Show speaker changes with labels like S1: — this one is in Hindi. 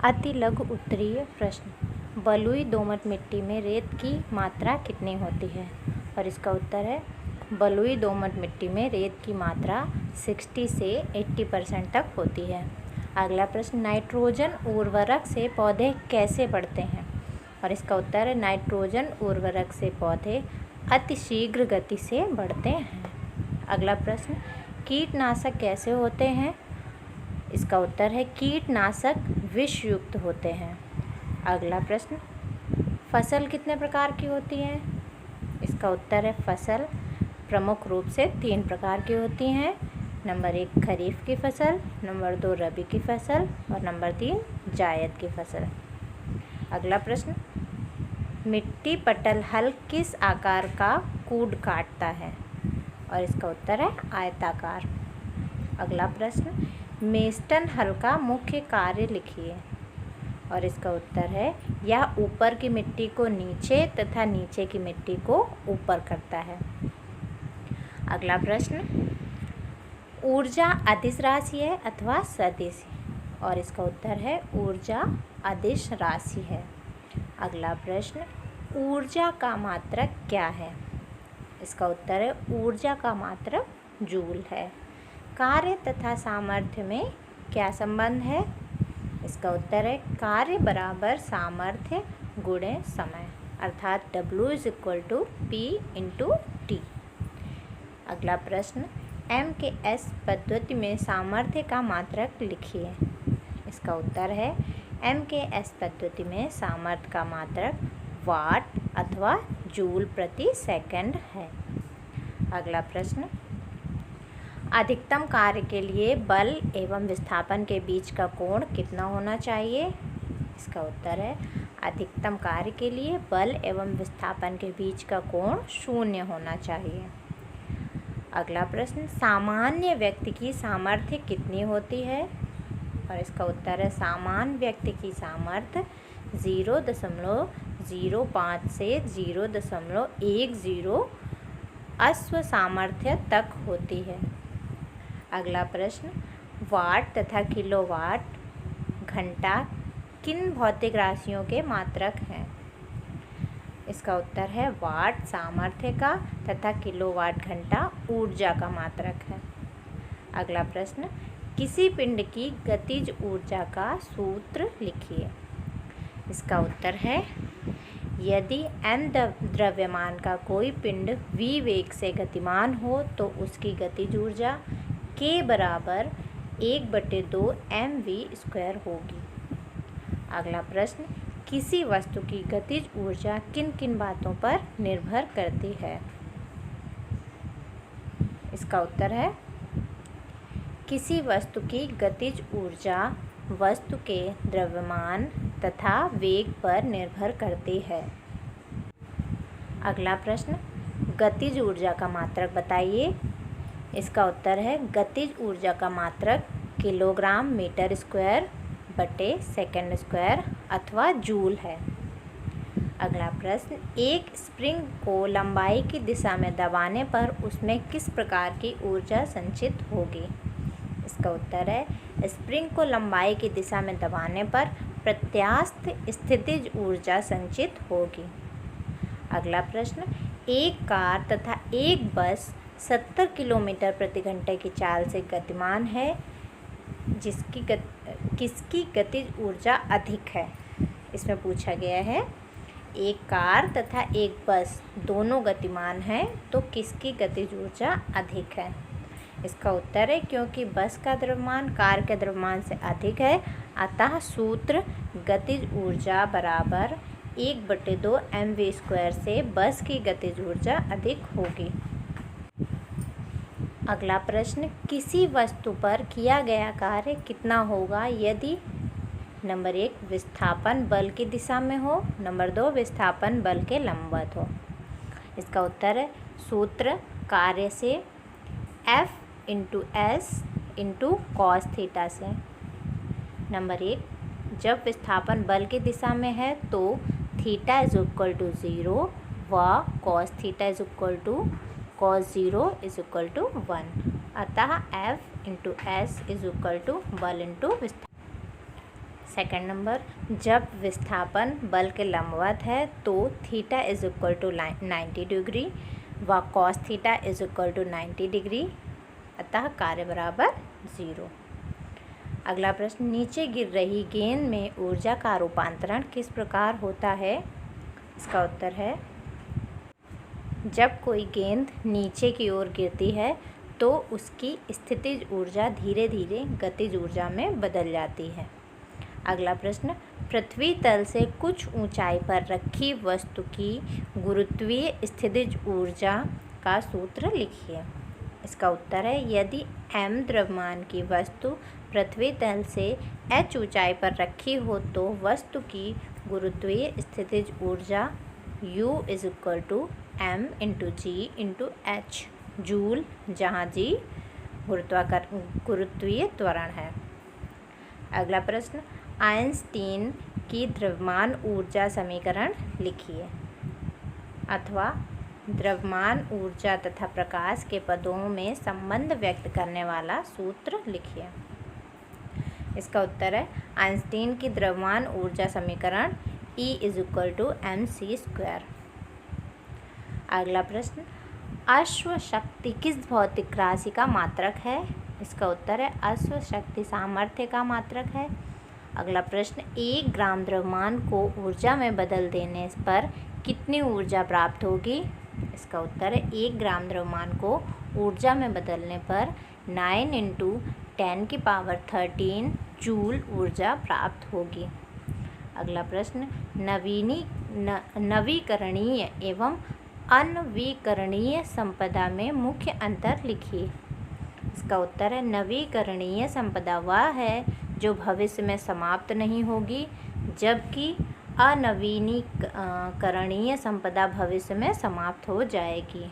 S1: अति लघु उत्तरीय प्रश्न, बलुई दोमट मिट्टी में रेत की मात्रा कितनी होती है? और इसका उत्तर है बलुई दोमट मिट्टी में रेत की मात्रा 60 से 80% तक होती है। अगला प्रश्न, नाइट्रोजन उर्वरक से पौधे कैसे बढ़ते हैं? और इसका उत्तर है नाइट्रोजन उर्वरक से पौधे अतिशीघ्र गति से बढ़ते हैं। अगला प्रश्न, कीटनाशक कैसे होते हैं? इसका उत्तर है कीटनाशक विषयुक्त होते हैं। अगला प्रश्न, फसल कितने प्रकार की होती है? इसका उत्तर है फसल प्रमुख रूप से 3 प्रकार की होती हैं। नंबर 1 खरीफ की फसल, नंबर 2 रबी की फसल और नंबर 3 जायद की फसल। अगला प्रश्न, मिट्टी पटल हल किस आकार का कूद काटता है? और इसका उत्तर है आयताकार। अगला प्रश्न, मेस्टन हल का मुख्य कार्य लिखिए। और इसका उत्तर है यह ऊपर की मिट्टी को नीचे तथा नीचे की मिट्टी को ऊपर करता है। अगला प्रश्न, ऊर्जा अदिश राशि है अथवा सदिश? और इसका उत्तर है ऊर्जा अदिश राशि है। अगला प्रश्न, ऊर्जा का मात्रक क्या है? इसका उत्तर है ऊर्जा का मात्रक जूल है। कार्य तथा सामर्थ्य में क्या संबंध है? इसका उत्तर है कार्य बराबर सामर्थ्य गुणे समय, अर्थात W = P/T। अगला प्रश्न, MKS पद्धति में सामर्थ्य का मात्रक लिखिए। इसका उत्तर है MKS पद्धति में सामर्थ्य का मात्रक वाट अथवा जूल प्रति सेकंड है। अगला प्रश्न, अधिकतम कार्य के लिए बल एवं विस्थापन के बीच का कोण कितना होना चाहिए? इसका उत्तर है अधिकतम कार्य के लिए बल एवं विस्थापन के बीच का कोण 0 होना चाहिए। अगला प्रश्न, सामान्य व्यक्ति की सामर्थ्य कितनी होती है? और इसका उत्तर है सामान्य व्यक्ति की सामर्थ्य 0.05 से 0.10 अश्व सामर्थ्य तक होती है। अगला प्रश्न, वाट तथा किलोवाट घंटा किन भौतिक राशियों के मात्रक हैं? इसका उत्तर है वाट सामर्थ्य का तथा किलोवाट घंटा ऊर्जा का मात्रक है। अगला प्रश्न, किसी पिंड की गतिज ऊर्जा का सूत्र लिखिए। इसका उत्तर है यदि m द्रव्यमान का कोई पिंड v वेग से गतिमान हो तो उसकी गतिज ऊर्जा k बराबर 1/2 mv² होगी। अगला प्रश्न, किसी वस्तु की गतिज ऊर्जा किन किन बातों पर निर्भर करती है? इसका उत्तर है किसी वस्तु की गतिज ऊर्जा वस्तु के द्रव्यमान तथा वेग पर निर्भर करती है। अगला प्रश्न, गतिज ऊर्जा का मात्रक बताइए। इसका उत्तर है गतिज ऊर्जा का मात्रक किलोग्राम मीटर स्क्वायर बटे सेकंड स्क्वायर अथवा जूल है। अगला प्रश्न, एक स्प्रिंग को लंबाई की दिशा में दबाने पर उसमें किस प्रकार की ऊर्जा संचित होगी? इसका उत्तर है स्प्रिंग को लंबाई की दिशा में दबाने पर प्रत्यास्थ स्थितिज ऊर्जा संचित होगी। अगला प्रश्न, एक कार तथा एक बस 70 किलोमीटर प्रति घंटे की चाल से गतिमान है, किसकी गतिज ऊर्जा अधिक है? इसमें पूछा गया है एक कार तथा एक बस दोनों गतिमान हैं तो किसकी गतिज ऊर्जा अधिक है? इसका उत्तर है क्योंकि बस का द्रव्यमान कार के द्रव्यमान से अधिक है, अतः सूत्र गतिज ऊर्जा बराबर 1/2 mv² से बस की गतिज ऊर्जा अधिक होगी। अगला प्रश्न, किसी वस्तु पर किया गया कार्य कितना होगा यदि नंबर 1 विस्थापन बल की दिशा में हो, नंबर 2 विस्थापन बल के लंबवत हो? इसका उत्तर है सूत्र कार्य से F/S × cos θ से। नंबर 1, जब विस्थापन बल की दिशा में है तो θ = 0 व cos θ = cos 0 = 1, अतः F/S = बल × विस्थापन। सेकंड नंबर, जब विस्थापन बल के लंबवत है तो theta is equal to 90 degree व cos theta is equal to 90 degree, अतः कार्य बराबर 0। अगला प्रश्न, नीचे गिर रही गेंद में ऊर्जा का रूपांतरण किस प्रकार होता है? इसका उत्तर है, जब कोई गेंद नीचे की ओर गिरती है तो उसकी स्थितिज ऊर्जा धीरे धीरे गतिज ऊर्जा में बदल जाती है। अगला प्रश्न, पृथ्वी तल से कुछ ऊंचाई पर रखी वस्तु की गुरुत्वीय स्थितिज ऊर्जा का सूत्र लिखिए। इसका उत्तर है, यदि m द्रव्यमान की वस्तु पृथ्वी तल से h ऊंचाई पर रखी हो तो वस्तु की गुरुत्वीय स्थितिज ऊर्जा U is equal to m into g into h joule, जहाँ g गुरुत्वीय त्वरण है। अगला प्रश्न, आइंस्टीन की द्रव्यमान ऊर्जा समीकरण लिखिए, अथवा द्रव्यमान ऊर्जा तथा प्रकाश के पदों में संबंध व्यक्त करने वाला सूत्र लिखिए। इसका उत्तर है, आइंस्टीन की द्रव्यमान ऊर्जा समीकरण E is equal to mc²। अगला प्रश्न, अश्व शक्ति किस भौतिक राशि का मात्रक है? इसका उत्तर है, अश्व शक्ति सामर्थ्य का मात्रक है। अगला प्रश्न, 1 ग्राम द्रव्यमान को ऊर्जा में बदल देने पर कितनी ऊर्जा प्राप्त होगी? इसका उत्तर है, 1 ग्राम द्रव्यमान को ऊर्जा में बदलने पर 9 इंटू 10⁻13 जूल ऊर्जा प्राप्त होगी। अगला प्रश्न, नवीकरणीय एवं अनवीकरणीय संपदा में मुख्य अंतर लिखिए। इसका उत्तर है, नवीकरणीय संपदा वह है जो भविष्य में समाप्त नहीं होगी, जबकि अनवीकरणीय संपदा भविष्य में समाप्त हो जाएगी।